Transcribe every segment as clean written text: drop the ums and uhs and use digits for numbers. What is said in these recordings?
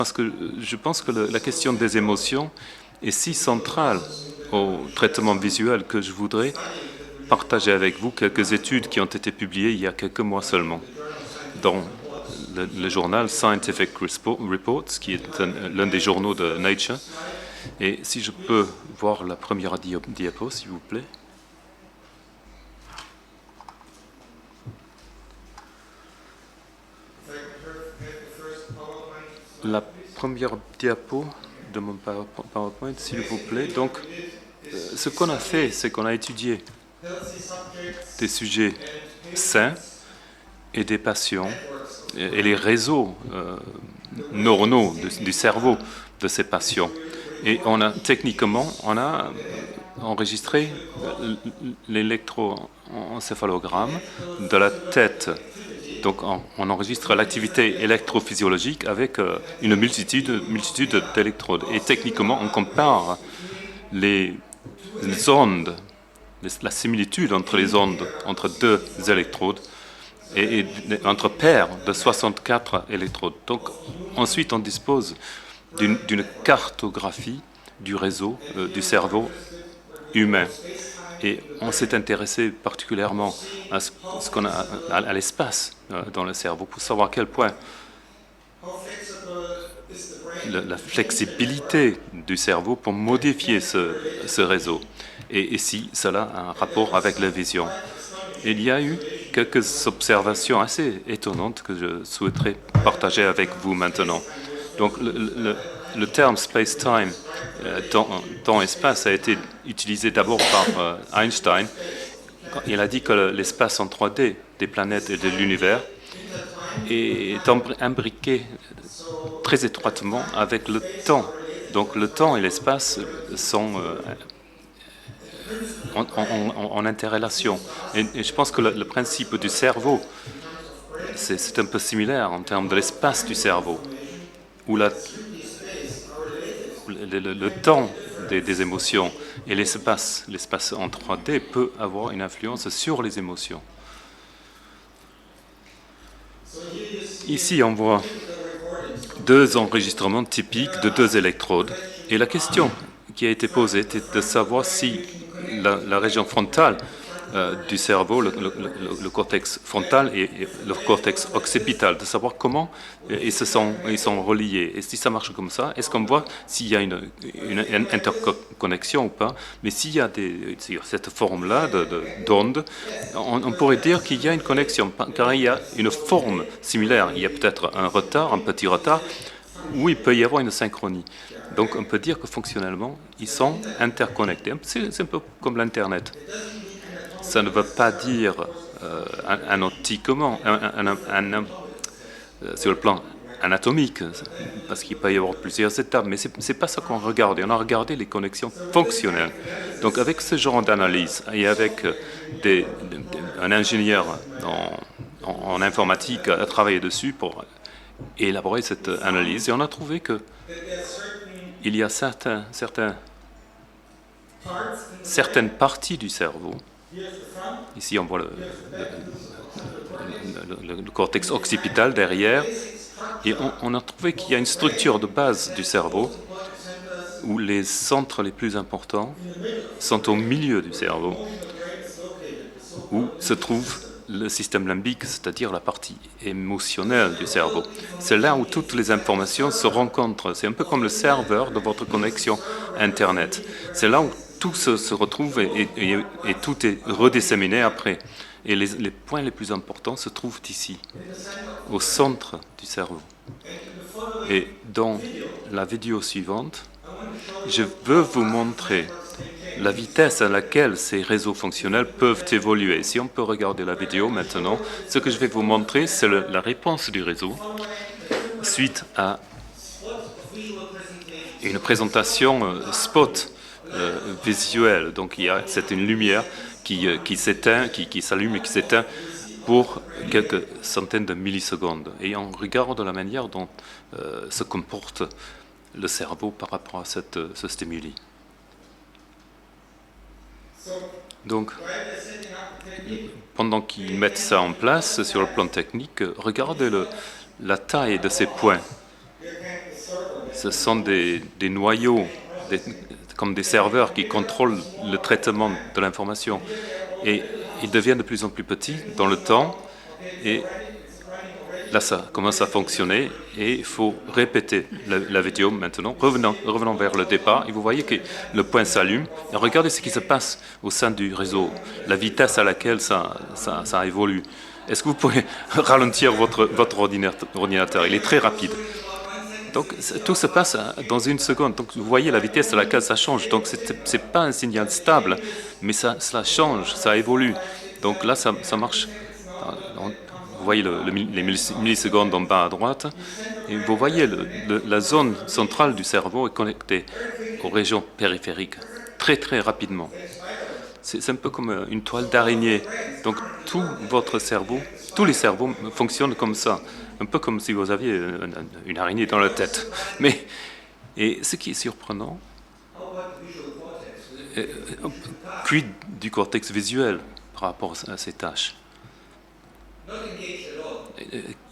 Parce que je pense que la question des émotions est si centrale au traitement visuel que je voudrais partager avec vous quelques études qui ont été publiées il y a quelques mois seulement dans le journal Scientific Reports, qui est l'un des journaux de Nature. Et si je peux voir la première diapo, s'il vous plaît. La première diapo de mon PowerPoint, s'il vous plaît. Donc, ce qu'on a fait, c'est qu'on a étudié des sujets sains et des patients et les réseaux neuronaux du cerveau de ces patients. Et techniquement, on a enregistré l'électroencéphalogramme de la tête. Donc on enregistre l'activité électrophysiologique avec une multitude d'électrodes. Et techniquement, on compare les ondes, la similitude entre les ondes, entre deux électrodes, et entre paires de 64 électrodes. Donc ensuite, on dispose d'une cartographie du réseau du cerveau humain. Et on s'est intéressé particulièrement à l'espace dans le cerveau pour savoir à quel point la flexibilité du cerveau pour modifier ce réseau et si cela a un rapport avec la vision. Il y a eu quelques observations assez étonnantes que je souhaiterais partager avec vous maintenant. Donc le terme space-time, temps-espace, a été utilisé d'abord par Einstein. Il a dit que l'espace en 3D des planètes et de l'univers est imbriqué très étroitement avec le temps. Donc le temps et l'espace sont en interrelation. Et je pense que le principe du cerveau, c'est un peu similaire en termes de l'espace du cerveau, où le temps des émotions et l'espace en 3D peut avoir une influence sur les émotions. Ici, on voit deux enregistrements typiques de deux électrodes. Et la question qui a été posée était de savoir si la région frontale du cerveau, le cortex frontal et le cortex occipital, de savoir comment ils sont reliés. Et si ça marche comme ça, est-ce qu'on voit s'il y a une interconnexion ou pas? Mais s'il y a cette forme-là d'onde, on pourrait dire qu'il y a une connexion, car il y a une forme similaire. Il y a peut-être un petit retard, où il peut y avoir une synchronie. Donc on peut dire que fonctionnellement, ils sont interconnectés. C'est un peu comme l'Internet. Ça ne veut pas dire anatomiquement, sur le plan anatomique, parce qu'il peut y avoir plusieurs étapes, mais ce n'est pas ça qu'on regarde. On a regardé les connexions fonctionnelles. Donc avec ce genre d'analyse et avec un ingénieur en informatique a travaillé dessus pour élaborer cette analyse, et on a trouvé que il y a certaines parties du cerveau. Ici, on voit le cortex occipital derrière. Et on a trouvé qu'il y a une structure de base du cerveau où les centres les plus importants sont au milieu du cerveau, où se trouve le système limbique, c'est-à-dire la partie émotionnelle du cerveau. C'est là où toutes les informations se rencontrent. C'est un peu comme le serveur de votre connexion Internet. C'est là où tout se retrouve et tout est redisséminé après. Et les points les plus importants se trouvent ici, au centre du cerveau. Et dans la vidéo suivante, je veux vous montrer la vitesse à laquelle ces réseaux fonctionnels peuvent évoluer. Si on peut regarder la vidéo maintenant, ce que je vais vous montrer, c'est la réponse du réseau suite à une présentation spot visuelle. Donc c'est une lumière qui s'éteint, qui s'allume et qui s'éteint pour quelques centaines de millisecondes. Et on regarde la manière dont se comporte le cerveau par rapport à ce stimuli. Donc, pendant qu'ils mettent ça en place sur le plan technique, regardez la taille de ces points. Ce sont des noyaux, comme des serveurs qui contrôlent le traitement de l'information. Et ils deviennent de plus en plus petits dans le temps. Et là, ça commence à fonctionner et il faut répéter la vidéo maintenant. Revenons vers le départ et vous voyez que le point s'allume. Et regardez ce qui se passe au sein du réseau, la vitesse à laquelle ça évolue. Est-ce que vous pouvez ralentir votre ordinateur? Il est très rapide. Donc tout se passe dans une seconde. Donc vous voyez la vitesse à laquelle ça change. Donc c'est pas un signal stable, mais ça change, ça évolue. Donc là, ça marche. Vous voyez les millisecondes en bas à droite, et vous voyez la zone centrale du cerveau est connectée aux régions périphériques très très rapidement. C'est un peu comme une toile d'araignée. Donc tout votre cerveau, tous les cerveaux fonctionnent comme ça, un peu comme si vous aviez une araignée dans la tête. Et ce qui est surprenant, quid du cortex visuel par rapport à ces tâches?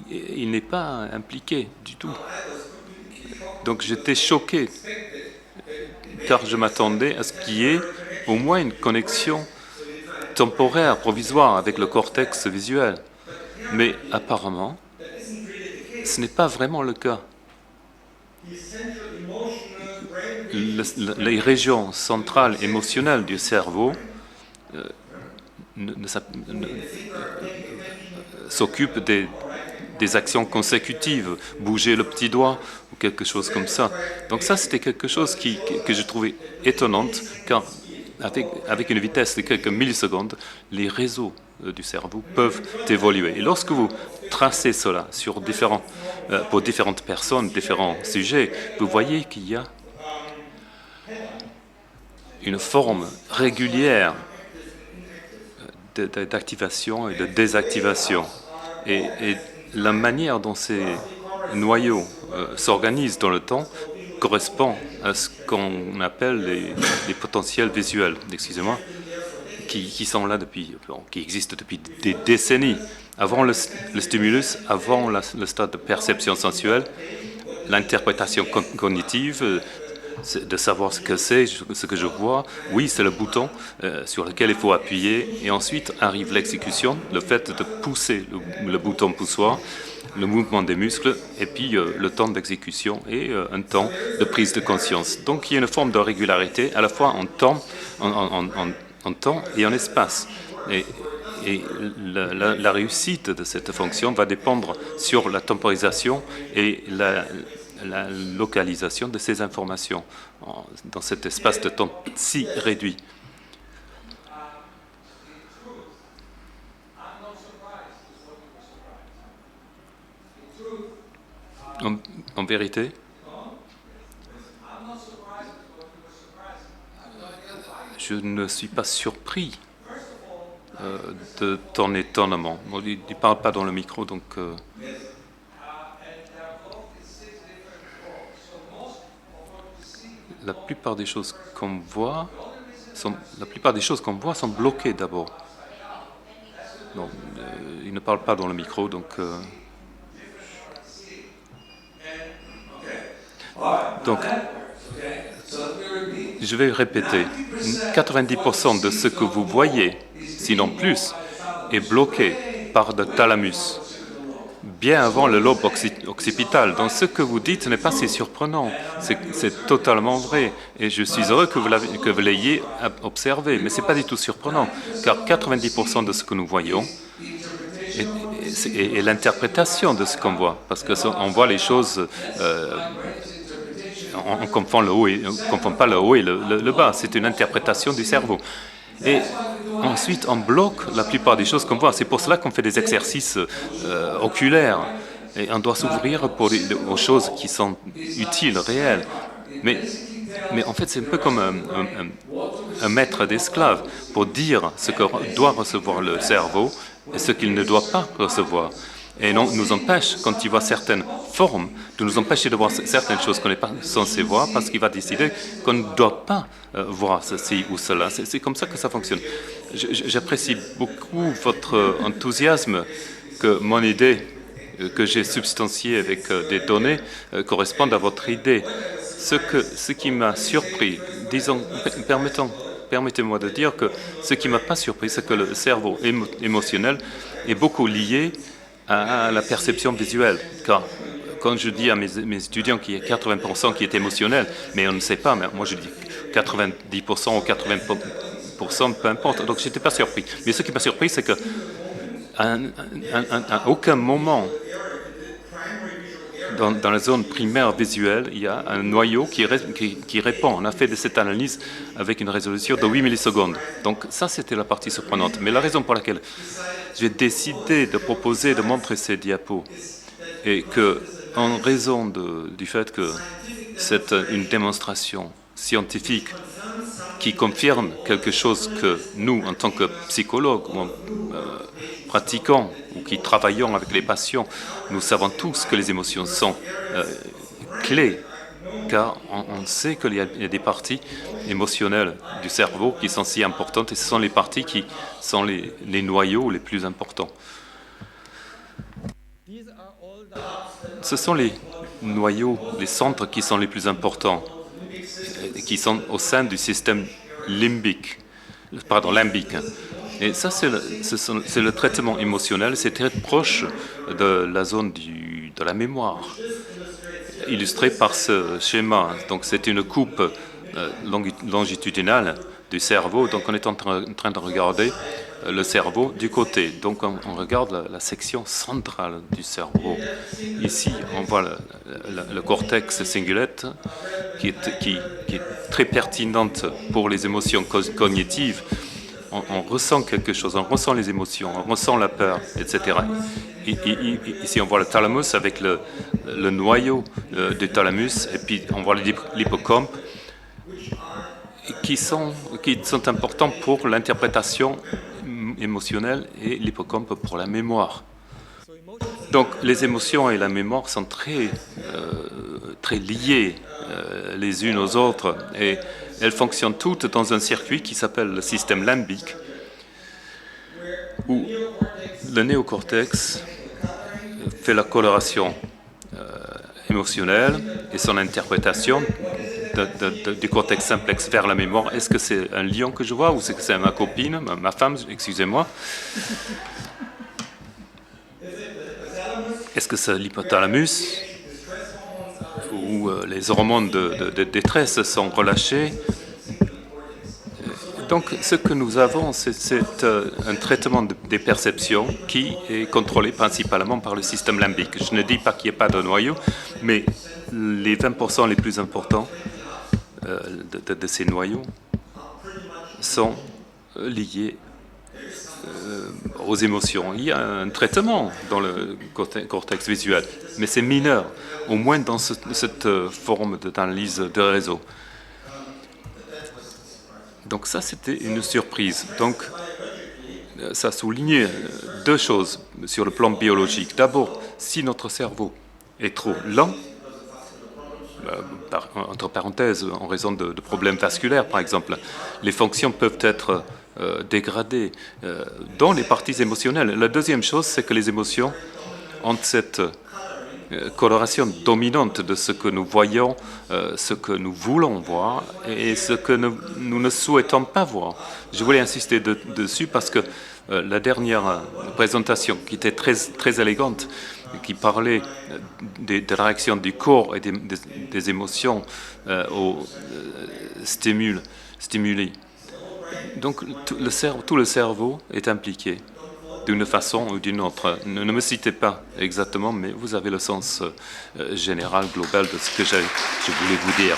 Il n'est pas impliqué du tout. Donc j'étais choqué, car je m'attendais à ce qu'il y ait au moins une connexion temporaire, provisoire, avec le cortex visuel. Mais apparemment, ce n'est pas vraiment le cas. Les régions centrales émotionnelles du cerveau s'occupent des actions consécutives, bouger le petit doigt ou quelque chose comme ça. Donc ça, c'était quelque chose que je trouvais étonnante, car avec une vitesse de quelques millisecondes, les réseaux du cerveau peuvent évoluer. Et lorsque vous tracez cela pour différentes personnes, différents sujets, vous voyez qu'il y a une forme régulière d'activation et de désactivation. Et la manière dont ces noyaux s'organisent dans le temps correspond à ce qu'on appelle les potentiels visuels, excusez-moi, qui sont là qui existent depuis des décennies. Avant le stimulus, avant le stade de perception sensuelle, l'interprétation cognitive, de savoir ce que c'est, ce que je vois. Oui, c'est le bouton sur lequel il faut appuyer. Et ensuite arrive l'exécution, le fait de pousser le bouton poussoir, le mouvement des muscles, et puis le temps d'exécution et un temps de prise de conscience. Donc il y a une forme de régularité, à la fois en temps et en espace. Et la réussite de cette fonction va dépendre sur la temporisation et la localisation de ces informations dans cet espace de temps si réduit. En vérité, je ne suis pas surpris de ton étonnement. Il ne parle pas dans le micro, donc... La plupart des choses qu'on voit sont bloquées d'abord. Non, il ne parle pas dans le micro, donc... Donc, je vais répéter. 90% de ce que vous voyez, sinon plus, est bloqué par le thalamus, bien avant le lobe occipital. Donc ce que vous dites n'est pas si surprenant, c'est totalement vrai. Et je suis heureux que vous l'ayez observé, mais ce n'est pas du tout surprenant, car 90% de ce que nous voyons est l'interprétation de ce qu'on voit, parce qu'on voit les choses... on confond pas le haut et le bas, c'est une interprétation du cerveau. Et ensuite, on bloque la plupart des choses qu'on voit. C'est pour cela qu'on fait des exercices oculaires. Et on doit s'ouvrir aux choses qui sont utiles, réelles. Mais en fait, c'est un peu comme un maître d'esclaves pour dire ce que doit recevoir le cerveau et ce qu'il ne doit pas recevoir. Et non, nous empêche, quand il voit certaines formes, de nous empêcher de voir certaines choses qu'on n'est pas censé voir parce qu'il va décider qu'on ne doit pas voir ceci ou cela. C'est comme ça que ça fonctionne. J'apprécie beaucoup votre enthousiasme que mon idée que j'ai substantiées avec des données correspondent à votre idée. Ce qui m'a surpris, disons, permettez-moi de dire que ce qui m'a pas surpris, c'est que le cerveau émotionnel est beaucoup lié à la perception visuelle. Car quand je dis à mes étudiants qu'il y a 80% qui est émotionnel, mais on ne sait pas, mais moi je dis 90% ou 80%, peu importe. Donc je n'étais pas surpris. Mais ce qui m'a surpris, c'est qu'à aucun moment dans la zone primaire visuelle, il y a un noyau qui répond. On a fait cette analyse avec une résolution de 8 millisecondes. Donc ça, c'était la partie surprenante. Mais la raison pour laquelle j'ai décidé de proposer de montrer ces diapos est que, en raison du fait que c'est une démonstration scientifique qui confirme quelque chose que nous, en tant que psychologues, pratiquants ou qui travaillons avec les patients, nous savons tous que les émotions sont clés, car on sait qu'il y a des parties émotionnelles du cerveau qui sont si importantes, et ce sont les parties qui sont les noyaux les plus importants. Ce sont les noyaux, les centres qui sont les plus importants, qui sont au sein du système limbique. Et ça, c'est le traitement émotionnel, c'est très proche de la zone de la mémoire, illustré par ce schéma. Donc c'est une coupe longitudinale du cerveau, donc on est en train de regarder le cerveau du côté. Donc on regarde la section centrale du cerveau. Ici, on voit le cortex cingulate qui est très pertinente pour les émotions cognitives. On ressent quelque chose, on ressent les émotions, on ressent la peur, etc. Ici, on voit le thalamus avec le noyau du thalamus, et puis on voit l'hippocampe, qui sont importants pour l'interprétation émotionnelle et l'hippocampe pour la mémoire. Donc les émotions et la mémoire sont très liées les unes aux autres, et elles fonctionnent toutes dans un circuit qui s'appelle le système limbique, où le néocortex fait la coloration émotionnelle et son interprétation du cortex simplex vers la mémoire. Est-ce que c'est un lion que je vois, ou est-ce que c'est ma copine, ma femme, excusez-moi? Est-ce que c'est l'hypothalamus, où les hormones de détresse sont relâchées? Donc, ce que nous avons, c'est un traitement des perceptions qui est contrôlé principalement par le système limbique. Je ne dis pas qu'il n'y ait pas de noyau, mais les 20% les plus importants de ces noyaux sont liés aux émotions. Il y a un traitement dans le cortex visuel, mais c'est mineur, au moins dans cette forme d'analyse de réseau. Donc ça, c'était une surprise. Donc, ça soulignait deux choses sur le plan biologique. D'abord, si notre cerveau est trop lent, entre parenthèses, en raison de problèmes vasculaires, par exemple, les fonctions peuvent être dégradées dans les parties émotionnelles. La deuxième chose, c'est que les émotions ont cette coloration dominante de ce que nous voyons, ce que nous voulons voir et ce que nous ne souhaitons pas voir. Je voulais insister dessus parce que la dernière présentation, qui était très élégante, qui parlait des réactions du corps et des émotions aux stimuli. Donc tout le cerveau est impliqué d'une façon ou d'une autre. Ne me citez pas exactement, mais vous avez le sens général, global de ce que je voulais vous dire.